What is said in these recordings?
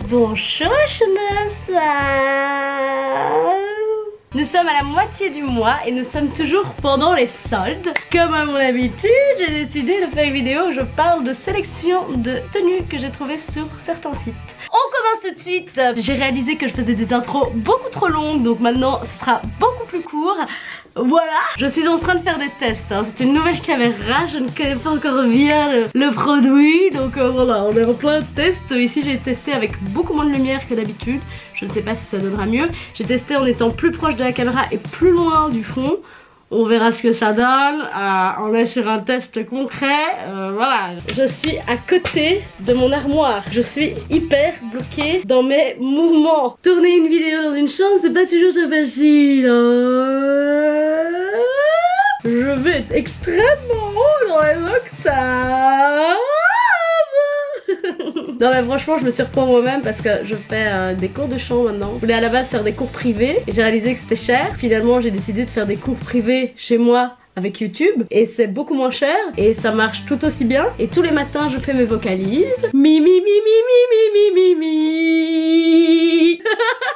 Bonjour, nous sommes à la moitié du mois et nous sommes toujours pendant les soldes. Comme à mon habitude, j'ai décidé de faire une vidéo où je parle de sélection de tenues que j'ai trouvées sur certains sites. On commence tout de suite. J'ai réalisé que je faisais des intros beaucoup trop longues, donc maintenant ce sera beaucoup plus court. Voilà, je suis en train de faire des tests, hein. C'est une nouvelle caméra, je ne connais pas encore bien le produit, donc voilà, on est en plein de tests. Ici j'ai testé avec beaucoup moins de lumière que d'habitude, je ne sais pas si ça donnera mieux. J'ai testé en étant plus proche de la caméra et plus loin du fond. On verra ce que ça donne, on est sur un test concret, voilà. Je suis à côté de mon armoire, je suis hyper bloquée dans mes mouvements. Tourner une vidéo dans une chambre, c'est pas toujours so facile, hein. Je vais être extrêmement haut dans les octaves. Non mais franchement je me surprends moi-même parce que je fais des cours de chant maintenant. Je voulais à la base faire des cours privés et j'ai réalisé que c'était cher. Finalement j'ai décidé de faire des cours privés chez moi avec YouTube et c'est beaucoup moins cher et ça marche tout aussi bien. Et tous les matins je fais mes vocalises. Mi mi mi mi mi mi mi mi.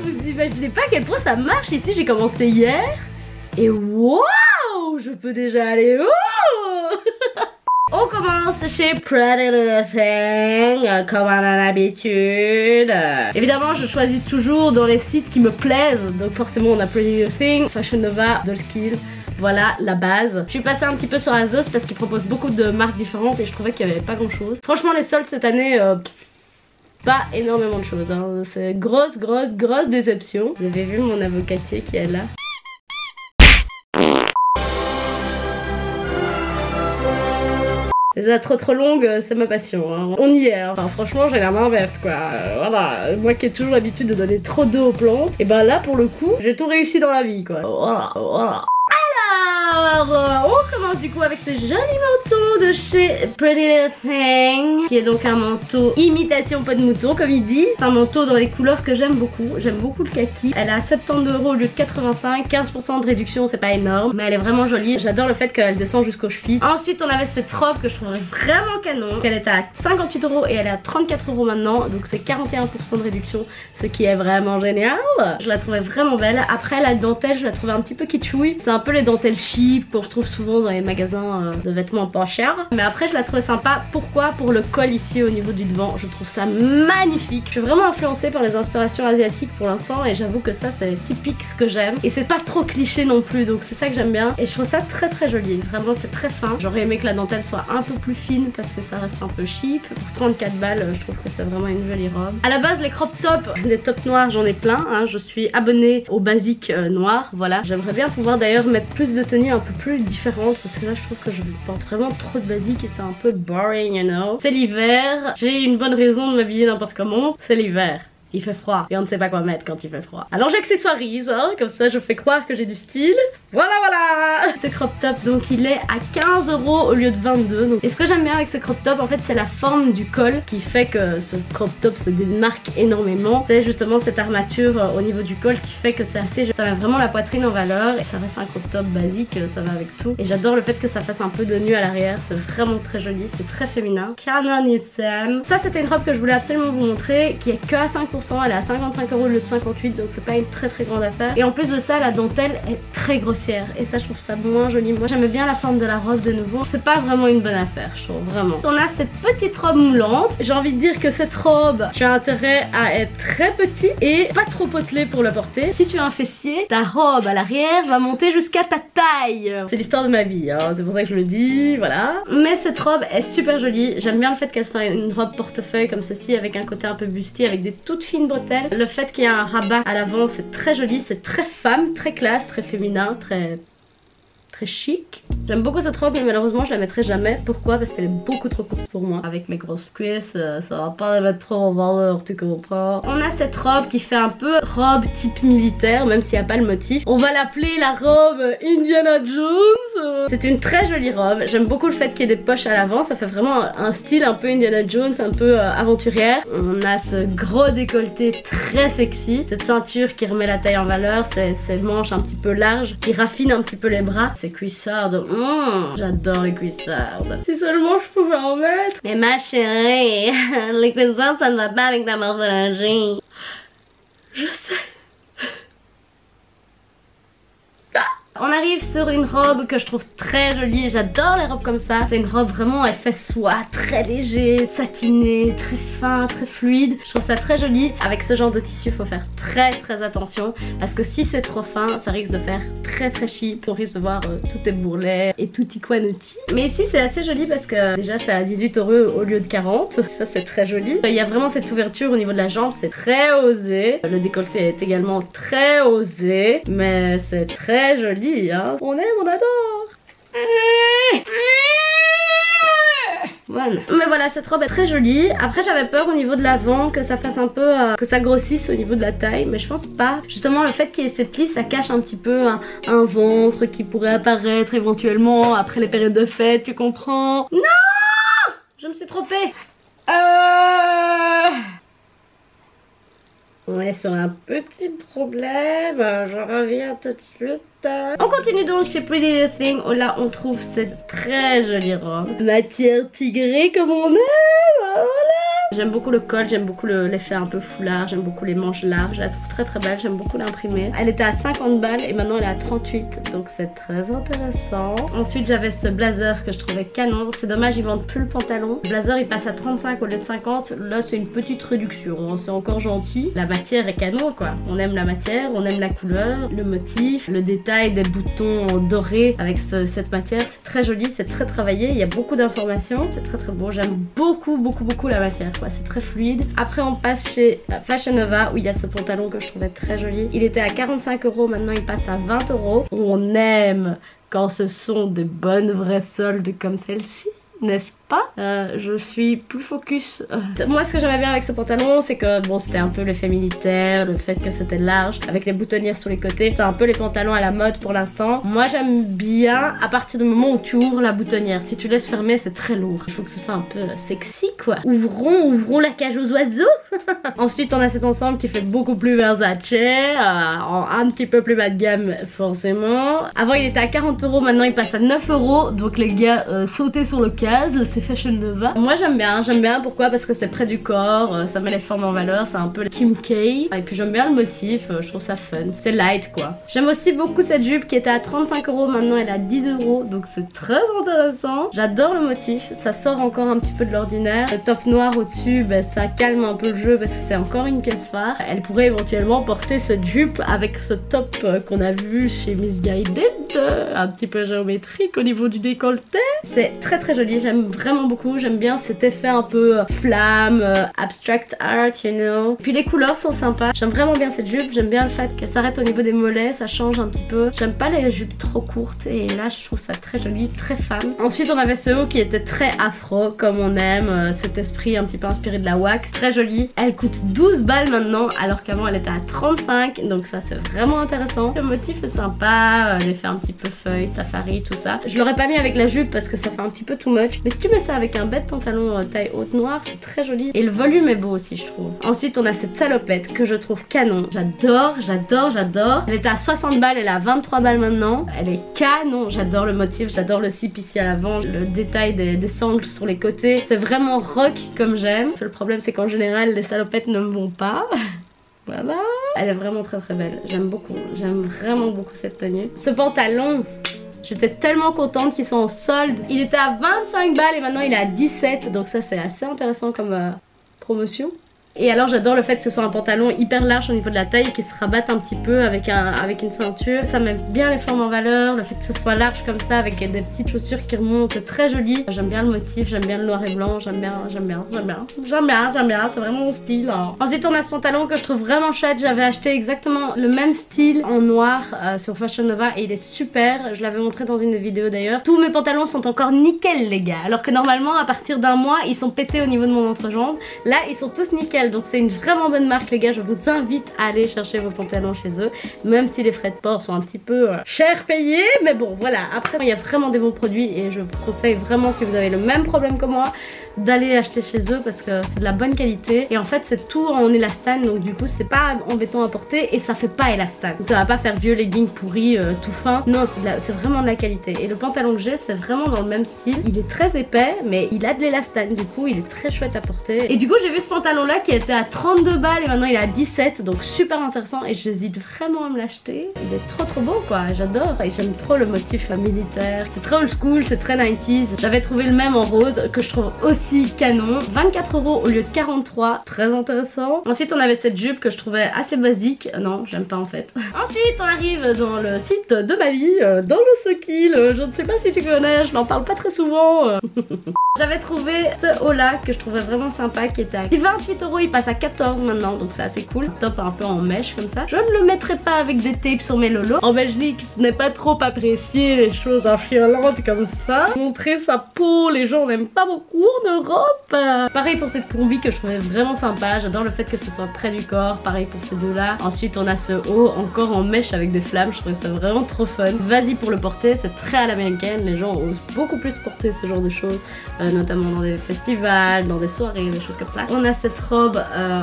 Vous imaginez pas à quel point ça marche. Ici j'ai commencé hier et waouh, je peux déjà aller haut. On commence chez Pretty Little Thing, comme à l'habitude. Évidemment, je choisis toujours dans les sites qui me plaisent. Donc forcément, on a Pretty Little Thing, Fashion Nova, Dollskill. Voilà la base. Je suis passée un petit peu sur Azos parce qu'ils proposent beaucoup de marques différentes et je trouvais qu'il n'y avait pas grand chose. Franchement, les soldes cette année, pas énormément de choses, hein. C'est grosse déception. Vous avez vu mon avocatier qui est là. Les trop longues, c'est ma passion, hein. On y est, hein. Enfin, franchement j'ai la main verte quoi, voilà. Moi qui ai toujours l'habitude de donner trop d'eau aux plantes, et ben là pour le coup j'ai tout réussi dans la vie quoi. Voilà. Alors, on commence du coup avec ce joli manteau de chez Pretty Little Thing, qui est donc un manteau imitation peau de mouton comme il dit. C'est un manteau dans les couleurs que j'aime beaucoup le kaki. Elle est à 70 € au lieu de 85, 15% de réduction, c'est pas énorme, mais elle est vraiment jolie. J'adore le fait qu'elle descend jusqu'aux chevilles. Ensuite on avait cette robe que je trouvais vraiment canon, elle était à 58 € et elle est à 34 € maintenant, donc c'est 41% de réduction, ce qui est vraiment génial. Je la trouvais vraiment belle. Après la dentelle je la trouvais un petit peu kitschouille, c'est un peu les dentelles cheap qu'on retrouve souvent dans les magasins de vêtements pas chers, mais après je la trouvais sympa. Pourquoi? Pour le col ici au niveau du devant, je trouve ça magnifique. Je suis vraiment influencée par les inspirations asiatiques pour l'instant et j'avoue que ça c'est typique ce que j'aime et c'est pas trop cliché non plus, donc c'est ça que j'aime bien et je trouve ça très joli. Vraiment c'est très fin. J'aurais aimé que la dentelle soit un peu plus fine parce que ça reste un peu cheap. Pour 34 balles je trouve que c'est vraiment une jolie robe. À la base les crop tops, des tops noirs j'en ai plein, hein. Je suis abonnée au basique noir, voilà. J'aimerais bien pouvoir d'ailleurs mettre plus de tenues un peu plus différentes parce que là je trouve que je porte vraiment trop de basique et c'est un peu boring, you know. C'est l'hiver, j'ai une bonne raison de m'habiller n'importe comment, c'est l'hiver. Il fait froid et on ne sait pas quoi mettre quand il fait froid. Alors j'accessoirise, hein, comme ça je fais croire que j'ai du style. Voilà. Ce crop top donc il est à 15 € au lieu de 22. Donc. Et ce que j'aime bien avec ce crop top en fait c'est la forme du col qui fait que ce crop top se démarque énormément. C'est justement cette armature au niveau du col qui fait que c'est assez... Ça met vraiment la poitrine en valeur et ça reste un crop top basique, ça va avec tout. Et j'adore le fait que ça fasse un peu de nu à l'arrière, c'est vraiment très joli, c'est très féminin. Canonissime. Ça c'était une robe que je voulais absolument vous montrer qui est que à 5%. Elle est à 55 € au lieu de 58, donc c'est pas une très grande affaire. Et en plus de ça la dentelle est très grossière et ça je trouve ça moins joli. Moi j'aime bien la forme de la robe de nouveau, c'est pas vraiment une bonne affaire je trouve, vraiment. On a cette petite robe moulante, j'ai envie de dire que cette robe tu as intérêt à être très petit et pas trop potelé pour la porter. Si tu as un fessier, ta robe à l'arrière va monter jusqu'à ta taille. C'est l'histoire de ma vie, hein. C'est pour ça que je le dis, voilà. Mais cette robe est super jolie, j'aime bien le fait qu'elle soit une robe portefeuille comme ceci avec un côté un peu bustier avec des toutes fines bretelles. Le fait qu'il y a un rabat à l'avant c'est très joli, c'est très femme, très classe, très féminin, très chic. J'aime beaucoup cette robe mais malheureusement je la mettrai jamais. Pourquoi? Parce qu'elle est beaucoup trop courte pour moi. Avec mes grosses cuisses, ça va pas la mettre trop en valeur, tu comprends. On a cette robe qui fait un peu robe type militaire, même s'il n'y a pas le motif. On va l'appeler la robe Indiana Jones. C'est une très jolie robe. J'aime beaucoup le fait qu'il y ait des poches à l'avant. Ça fait vraiment un style un peu Indiana Jones, un peu aventurière. On a ce gros décolleté très sexy. Cette ceinture qui remet la taille en valeur. Ces manches un petit peu larges qui raffinent un petit peu les bras. C'est ces cuissardes. J'adore les cuissardes. Si seulement je pouvais en mettre. Mais ma chérie, les cuissardes ça ne va pas avec ta morphologie. Je sais. On arrive sur une robe que je trouve très jolie, j'adore les robes comme ça. C'est une robe vraiment effet soie, très léger, satiné, très fin, très fluide. Je trouve ça très joli. Avec ce genre de tissu, il faut faire très attention parce que si c'est trop fin, ça risque de faire très cheap. On risque de voir tous tes bourrelets et tout quanouti. Mais ici c'est assez joli parce que déjà c'est à 18 € au lieu de 40. Ça c'est très joli. Il y a vraiment cette ouverture au niveau de la jambe, c'est très osé. Le décolleté est également très osé, mais c'est très joli. Hein. On aime, on adore. Voilà. Mais voilà, cette robe est très jolie. Après j'avais peur au niveau de l'avant que ça fasse un peu que ça grossisse au niveau de la taille, mais je pense pas. Justement le fait qu'il y ait cette plie, ça cache un petit peu un ventre qui pourrait apparaître éventuellement après les périodes de fête, tu comprends? Non, je me suis trompée. On est sur un petit problème, je reviens tout de suite. On continue donc chez Pretty Little Thing où là on trouve cette très jolie robe. Matière tigrée comme on aime, voilà. J'aime beaucoup le col, j'aime beaucoup l'effet un peu foulard, j'aime beaucoup les manches larges, je la trouve très belle, j'aime beaucoup l'imprimer. Elle était à 50 balles et maintenant elle est à 38, donc c'est très intéressant. Ensuite j'avais ce blazer que je trouvais canon, c'est dommage ils vendent plus le pantalon. Le blazer il passe à 35 au lieu de 50, là c'est une petite réduction, c'est encore gentil. La matière est canon quoi, on aime la matière, on aime la couleur, le motif, le détail des boutons dorés avec cette matière, c'est très joli, c'est très travaillé, il y a beaucoup d'informations, c'est très beau, j'aime beaucoup la matière. C'est très fluide. Après on passe chez Fashion Nova où il y a ce pantalon que je trouvais très joli. Il était à 45 €, maintenant il passe à 20 €. On aime quand ce sont des bonnes vraies soldes comme celle-ci, n'est-ce pas? Je suis plus focus. Moi ce que j'aimais bien avec ce pantalon c'est que bon c'était un peu l'effet militaire, le fait que c'était large avec les boutonnières sur les côtés. C'est un peu les pantalons à la mode pour l'instant. Moi j'aime bien à partir du moment où tu ouvres la boutonnière. Si tu laisses fermer c'est très lourd. Il faut que ce soit un peu sexy quoi. Ouvrons la cage aux oiseaux. Ensuite on a cet ensemble qui fait beaucoup plus Versace, un petit peu plus bas de gamme forcément. Avant il était à 40 €, maintenant il passe à 9 €. Donc les gars sautez sur le case, c'est Fashion Nova. Moi j'aime bien, pourquoi? Parce que c'est près du corps, ça met les formes en valeur, c'est un peu le Kim K. Et puis j'aime bien le motif, je trouve ça fun, c'est light quoi. J'aime aussi beaucoup cette jupe qui était à 35 €, maintenant elle est à 10 €, donc c'est très intéressant. J'adore le motif, ça sort encore un petit peu de l'ordinaire. Le top noir au-dessus, ben, ça calme un peu le jeu parce que c'est encore une pièce phare. Elle pourrait éventuellement porter cette jupe avec ce top qu'on a vu chez Missguided, un petit peu géométrique au niveau du décolleté. C'est très joli, j'aime vraiment beaucoup, j'aime bien cet effet un peu flamme, abstract art, you know. Puis les couleurs sont sympas, j'aime vraiment bien cette jupe, j'aime bien le fait qu'elle s'arrête au niveau des mollets, ça change un petit peu. J'aime pas les jupes trop courtes et là je trouve ça très joli, très femme. Ensuite on avait ce haut qui était très afro comme on aime, cet esprit un petit peu inspiré de la wax, très joli. Elle coûte 12 balles maintenant alors qu'avant elle était à 35, donc ça c'est vraiment intéressant. Le motif est sympa, l'effet un petit peu feuille, safari, tout ça. Je l'aurais pas mis avec la jupe parce que ça fait un petit peu too much, mais si tu mets ça avec un bête pantalon taille haute noire, c'est très joli et le volume est beau aussi je trouve. Ensuite on a cette salopette que je trouve canon, j'adore. Elle était à 60 balles, elle est à 23 balles maintenant, elle est canon, j'adore le motif, j'adore le zip ici à l'avant, le détail des sangles sur les côtés, c'est vraiment rock comme j'aime. Le seul problème c'est qu'en général les salopettes ne me vont pas. Voilà, elle est vraiment très belle, j'aime beaucoup, j'aime vraiment beaucoup cette tenue. Ce pantalon, j'étais tellement contente qu'il soit en solde. Il était à 25 balles et maintenant il est à 17, donc ça c'est assez intéressant comme promotion. Et alors j'adore le fait que ce soit un pantalon hyper large au niveau de la taille qui se rabatte un petit peu avec une ceinture. Ça met bien les formes en valeur, le fait que ce soit large comme ça avec des petites chaussures qui remontent, c'est très joli. J'aime bien le motif, j'aime bien le noir et blanc, j'aime bien, c'est vraiment mon style. Hein. Ensuite on a ce pantalon que je trouve vraiment chouette, j'avais acheté exactement le même style en noir sur Fashion Nova et il est super, je l'avais montré dans une des vidéos d'ailleurs. Tous mes pantalons sont encore nickel les gars, alors que normalement à partir d'un mois ils sont pétés au niveau de mon entrejambe. Là ils sont tous nickel. Donc c'est une vraiment bonne marque les gars, je vous invite à aller chercher vos pantalons chez eux, même si les frais de port sont un petit peu cher payés, mais bon voilà. Après il y a vraiment des bons produits et je vous conseille vraiment, si vous avez le même problème que moi, d'aller acheter chez eux parce que c'est de la bonne qualité. Et en fait c'est tout en élastane, donc du coup c'est pas embêtant à porter et ça fait pas élastane. Donc, ça va pas faire vieux legging pourri tout fin. Non, c'est vraiment de la qualité. Et le pantalon que j'ai c'est vraiment dans le même style. Il est très épais mais il a de l'élastane, du coup il est très chouette à porter. Et du coup j'ai vu ce pantalon là qui était à 32 balles et maintenant il est à 17, donc super intéressant et j'hésite vraiment à me l'acheter. Il est trop beau quoi, j'adore et j'aime trop le motif militaire. C'est très old school, c'est très 90s. J'avais trouvé le même en rose que je trouve aussi canon. 24 € au lieu de 43, très intéressant. Ensuite on avait cette jupe que je trouvais assez basique. Non, j'aime pas en fait. Ensuite on arrive dans le site de ma vie, dans le Sokil. Je ne sais pas si tu connais, je n'en parle pas très souvent. J'avais trouvé ce haut là que je trouvais vraiment sympa qui était à 28 €, il passe à 14 maintenant donc c'est assez cool. Top un peu en mèche comme ça. Je ne le mettrai pas avec des tapes sur mes lolos. En Belgique ce n'est pas trop apprécié les choses infiolantes comme ça. Montrer sa peau, les gens n'aiment pas beaucoup en Europe. Pareil pour cette combi que je trouvais vraiment sympa. J'adore le fait que ce soit près du corps. Pareil pour ces deux là. Ensuite on a ce haut encore en mèche avec des flammes. Je trouvais ça vraiment trop fun. Vas-y pour le porter, c'est très à l'américaine. Les gens osent beaucoup plus porter ce genre de choses. Notamment dans des festivals, dans des soirées, des choses comme ça. On a cette robe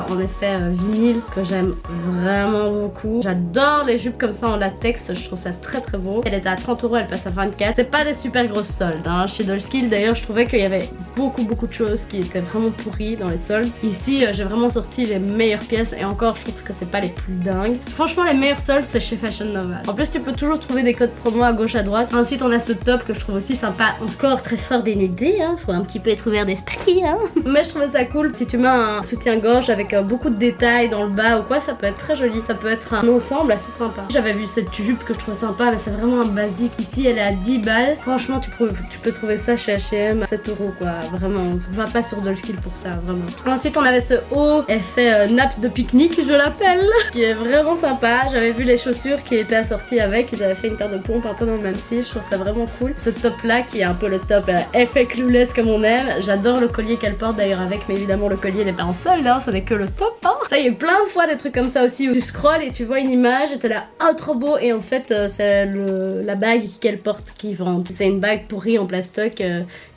en effet vinyle que j'aime vraiment beaucoup. J'adore les jupes comme ça en latex, je trouve ça très beau. Elle était à 30 €, elle passe à 24. C'est pas des super grosses soldes hein. Chez Dolskill d'ailleurs je trouvais qu'il y avait beaucoup de choses qui étaient vraiment pourries dans les soldes. Ici j'ai vraiment sorti les meilleures pièces et encore je trouve que c'est pas les plus dingues. Franchement les meilleures soldes c'est chez Fashion Nova. En plus tu peux toujours trouver des codes promo à gauche à droite. Ensuite on a ce top que je trouve aussi sympa, encore très fort dénudé hein. Faut un petit peu être ouvert d'esprit hein. Mais je trouvais ça cool. Si tu mets un soutien-gorge avec beaucoup de détails dans le bas ou quoi, ça peut être très joli. Ça peut être un ensemble assez sympa. J'avais vu cette jupe que je trouvais sympa mais c'est vraiment un basique. Ici elle est à 10 balles. Franchement tu peux trouver ça chez H&M à 7 € quoi. Vraiment, va pas sur Dolskill pour ça vraiment. Ensuite on avait ce haut effet nappe de pique-nique je l'appelle, qui est vraiment sympa. J'avais vu les chaussures qui étaient assorties avec. Ils avaient fait une paire de pompes un peu dans le même style. Je trouve ça vraiment cool. Ce top là qui est un peu le top effet clueless comme on aime. J'adore le collier qu'elle porte d'ailleurs avec, mais évidemment le collier n'est pas en solde hein, ça n'est que le top hein. Ça il y a eu plein de fois des trucs comme ça aussi où tu scrolles et tu vois une image et t'es là oh trop beau et en fait c'est la bague qu'elle porte qui vend. C'est une bague pourrie en plastoc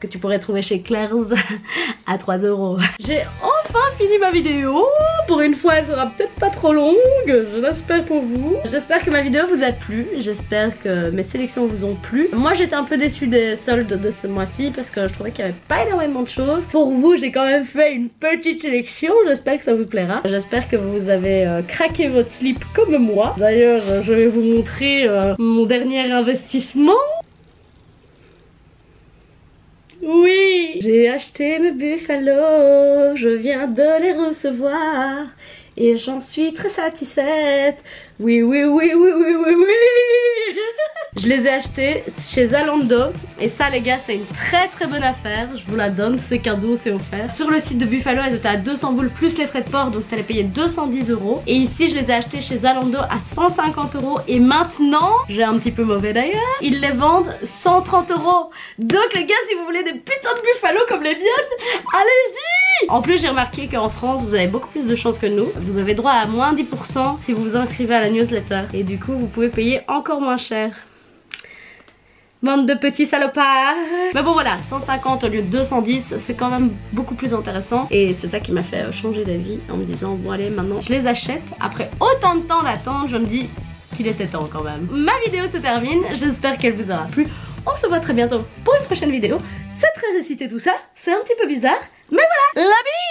que tu pourrais trouver chez Claire's à 3 €. J'ai enfin fini ma vidéo. Pour une fois elle sera peut-être pas trop longue, je l'espère pour vous. J'espère que ma vidéo vous a plu, j'espère que mes sélections vous ont plu. Moi j'étais un peu déçue des soldes de ce mois-ci parce que je trouvais qu'il n'y avait pas énormément de choses. Pour vous j'ai quand même fait une petite sélection, j'espère que ça vous plaira. J'espère que vous avez craqué votre slip comme moi. D'ailleurs je vais vous montrer mon dernier investissement. Oui, j'ai acheté mes Buffalo, je viens de les recevoir et j'en suis très satisfaite. Oui. Je les ai achetés chez Zalando et ça les gars c'est une très bonne affaire. Je vous la donne, c'est cadeau, c'est offert. Sur le site de Buffalo elles étaient à 200 boules plus les frais de port, donc ça allait payer 210 €. Et ici je les ai achetés chez Zalando à 150 € et maintenant, j'ai un petit peu mauvais d'ailleurs, ils les vendent 130 €. Donc les gars si vous voulez des putains de Buffalo comme les miennes, allez-y. En plus j'ai remarqué qu'en France vous avez beaucoup plus de chances que nous. Vous avez droit à moins 10% si vous vous inscrivez à la newsletter et du coup vous pouvez payer encore moins cher. Bande de petits salopards. Mais bon voilà, 150 au lieu de 210, c'est quand même beaucoup plus intéressant. Et c'est ça qui m'a fait changer d'avis en me disant bon allez maintenant je les achète. Après autant de temps d'attente, je me dis qu'il était temps quand même. Ma vidéo se termine, j'espère qu'elle vous aura plu. On se voit très bientôt pour une prochaine vidéo. C'est très récité tout ça, c'est un petit peu bizarre, mais voilà, la bise.